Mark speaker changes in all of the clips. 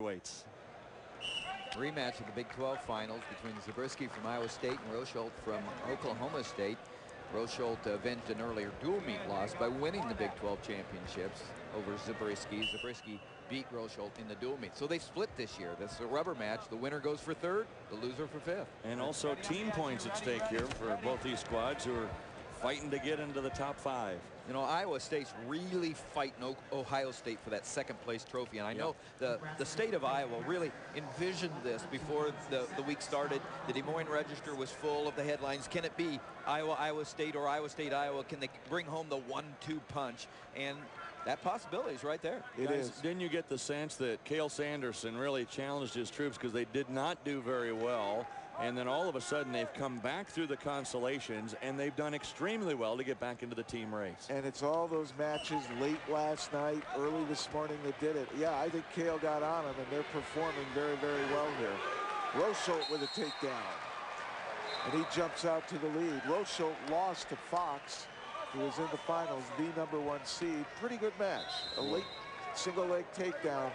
Speaker 1: Weights.
Speaker 2: Rematch of the Big 12 finals between Zabriskie from Iowa State and Rosholt from Oklahoma State. Rosholt avenged an earlier dual meet loss by winning the Big 12 championships over Zabriskie. Zabriskie beat Rosholt in the dual meet. So they split this year. This is a rubber match. The winner goes for third, the loser for fifth.
Speaker 1: And also team points at stake here for both these squads who are fighting to get into the top 5.
Speaker 2: You know, Iowa State's really fighting Ohio State for that second place trophy. And I know the state of Iowa really envisioned this before the week started. The Des Moines Register was full of the headlines. Can it be Iowa, Iowa State, or Iowa State, Iowa? Can they bring home the 1-2 punch? And that possibility is right there.
Speaker 1: It is. Didn't you get the sense that Cale Sanderson really challenged his troops because they did not do very well? And then all of a sudden they've come back through the consolations and they've done extremely well to get back into the team race.
Speaker 3: And it's all those matches late last night, early this morning that did it. Yeah, I think Cale got on them and they're performing very, very well here. Rosholt with a takedown. And he jumps out to the lead. Rosholt lost to Fox, who was in the finals, the #1 seed. Pretty good match. A late single leg takedown.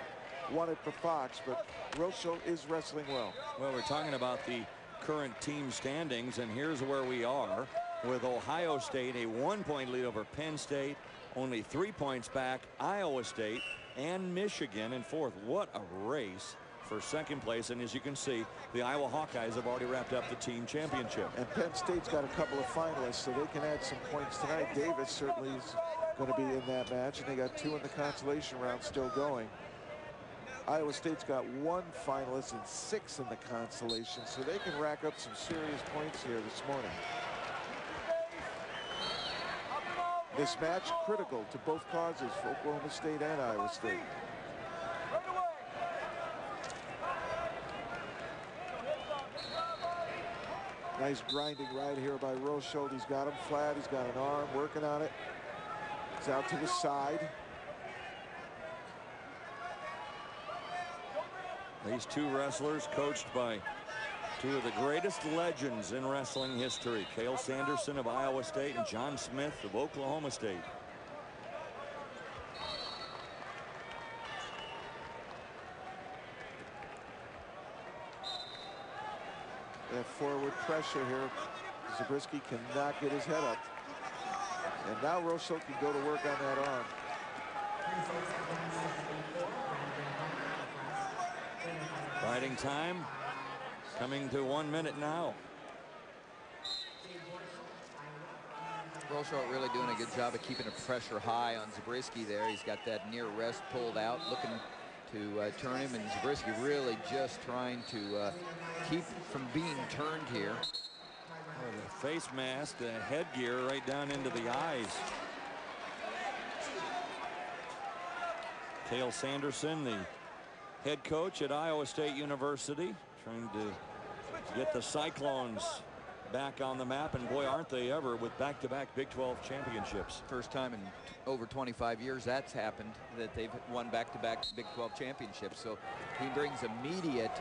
Speaker 3: Won it for Fox, but Rosholt is wrestling well.
Speaker 1: Well, we're talking about the current team standings, and here's where we are with Ohio State, a 1-point lead over Penn State, only 3 points back, Iowa State and Michigan in fourth. What a race for second place. And as you can see, the Iowa Hawkeyes have already wrapped up the team championship.
Speaker 3: And Penn State's got a couple of finalists, so they can add some points tonight. Davis certainly is going to be in that match, and they got 2 in the consolation round still going. Iowa State's got 1 finalist and 6 in the consolation, so they can rack up some serious points here this morning. This match critical to both causes for Oklahoma State and Iowa State. Nice grinding right here by Rosholt. He's got him flat. He's got an arm working on it. It's out to the side.
Speaker 1: These two wrestlers coached by 2 of the greatest legends in wrestling history, Cale Sanderson of Iowa State and John Smith of Oklahoma State.
Speaker 3: That forward pressure here. Zabriskie cannot get his head up. And now Rosholt can go to work on that arm.
Speaker 1: Fighting time coming to 1 minute now.
Speaker 2: Rosholt really doing a good job of keeping the pressure high on Zabriskie there. He's got that near rest pulled out, looking to turn him, and Zabriskie really just trying to keep from being turned here.
Speaker 1: Oh, the face mask, the headgear right down into the eyes. Cale Sanderson, the head coach at Iowa State University, trying to get the Cyclones back on the map, and boy, aren't they ever, with back-to-back Big 12 championships.
Speaker 2: First time in over 25 years that's happened, that they've won back-to-back Big 12 championships. So he brings immediate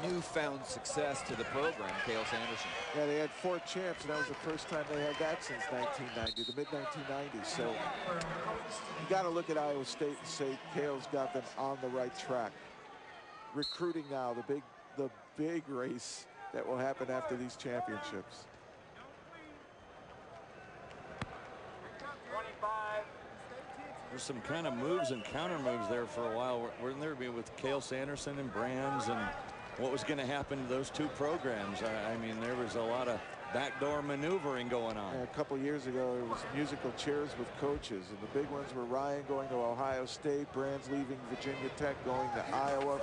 Speaker 2: newfound success to the program, Cale Sanderson.
Speaker 3: Yeah, they had 4 champs, and that was the first time they had that since 1990, the mid-1990s. So you got to look at Iowa State and say Cale's got them on the right track. Recruiting now, the big race that will happen after these championships.
Speaker 4: 25.
Speaker 1: There's some kind of moves and counter moves there for a while. Weren't there with Cale Sanderson and Brands, and what was going to happen to those 2 programs? I mean, there was a lot of backdoor maneuvering going on.
Speaker 3: Yeah, a couple years ago, it was musical chairs with coaches, and the big ones were Ryan going to Ohio State, Brands leaving Virginia Tech, going to Iowa.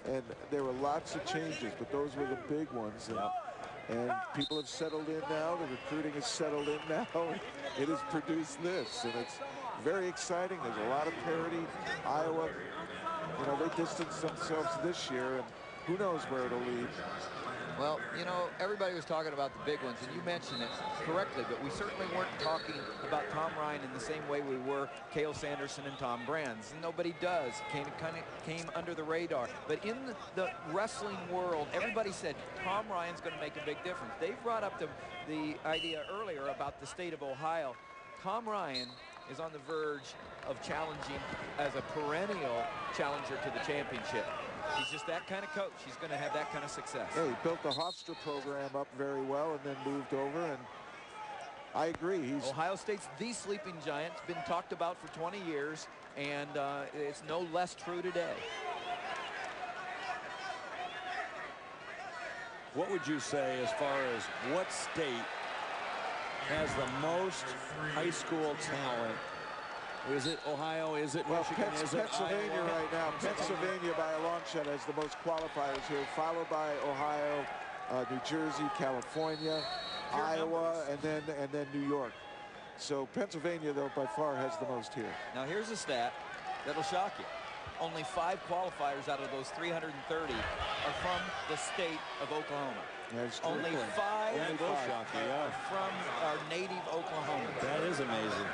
Speaker 3: And there were lots of changes, but those were the big ones. And people have settled in now. The recruiting has settled in now. It has produced this, and it's very exciting. There's a lot of parity. Iowa, you know, they distanced themselves this year, and who knows where it'll lead.
Speaker 2: Well, you know, everybody was talking about the big ones, and you mentioned it correctly, but we certainly weren't talking about Tom Ryan in the same way we were Cale Sanderson and Tom Brands. Nobody does. Kind of came under the radar. But in the wrestling world, everybody said Tom Ryan's going to make a big difference. They brought up the idea earlier about the state of Ohio. Tom Ryan is on the verge of challenging as a perennial challenger to the championship. He's just that kind of coach. He's going to have that kind of success.
Speaker 3: Yeah, he built the Hofstra program up very well and then moved over, and I agree. He's
Speaker 2: Ohio State's the sleeping giant. It's been talked about for 20 years, and it's no less true today.
Speaker 1: What would you say as far as what state has the most high school talent? Is it Ohio? Is it Michigan? Is it
Speaker 3: Pennsylvania
Speaker 1: Iowa?
Speaker 3: right now? Pennsylvania by a long shot has the most qualifiers here, followed by Ohio, New Jersey, California, Iowa, and then New York. So Pennsylvania, though, by far has the most here.
Speaker 2: Now here's a stat that'll shock you. Only 5 qualifiers out of those 330 are from the state of Oklahoma.
Speaker 3: That's true.
Speaker 2: Only 5
Speaker 1: That will shock you,
Speaker 2: are from our native Oklahoma.
Speaker 1: That is amazing.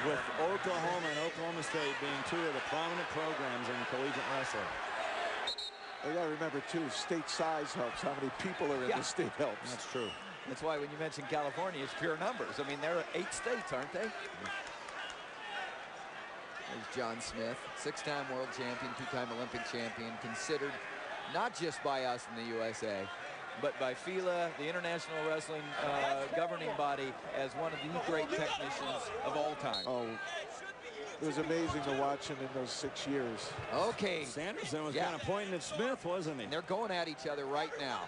Speaker 1: With Oklahoma and Oklahoma State being 2 of the prominent programs in collegiate wrestling.
Speaker 3: You got to remember, too, state size helps. How many people are in the state helps.
Speaker 1: That's true.
Speaker 2: That's why when you mention California, it's pure numbers. I mean, there are 8 states, aren't they? There's John Smith, 6-time world champion, 2-time Olympic champion, considered not just by us in the USA, but by FILA, the International Wrestling governing body, as one of the great technicians of all time.
Speaker 3: Oh, it was amazing to watch him in those 6 years.
Speaker 2: Okay.
Speaker 1: Sanderson was kind of pointing at Smith, wasn't he?
Speaker 2: And they're going at each other right now.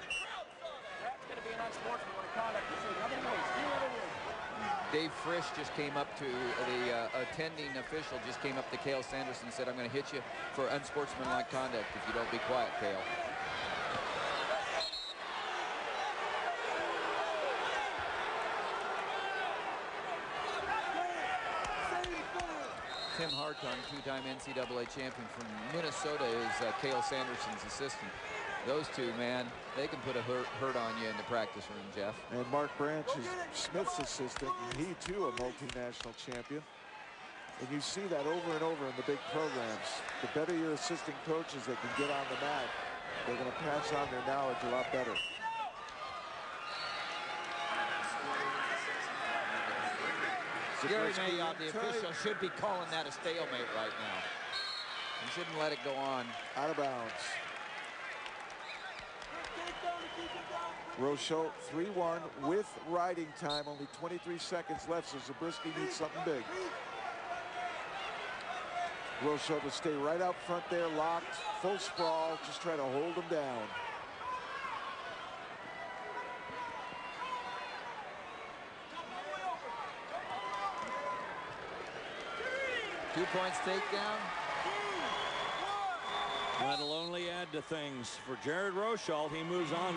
Speaker 2: Dave Frisch just came up to the attending official, just came up to Cale Sanderson and said, I'm going to hit you for unsportsmanlike conduct if you don't be quiet, Cale. Tim Hartung, 2-time NCAA champion from Minnesota, is Cale Sanderson's assistant. Those two, man, they can put a hurt on you in the practice room, Jeff.
Speaker 3: And Mark Branch is Smith's assistant, and he, too, a multinational champion. And you see that over and over in the big programs. The better your assistant coaches that can get on the mat, they're going to pass on their knowledge a lot better.
Speaker 2: Gary Mayotte, the official, should be calling that a stalemate right now. He shouldn't let it go on.
Speaker 3: Out of bounds. Rosholt 3-1 with riding time, only 23 seconds left, so Zabriskie needs something big. Rosholt will stay right out front there, locked, full sprawl, just try to hold him down.
Speaker 2: Two points takedown.
Speaker 1: That'll only add to things for Jared Rosholt. He moves on.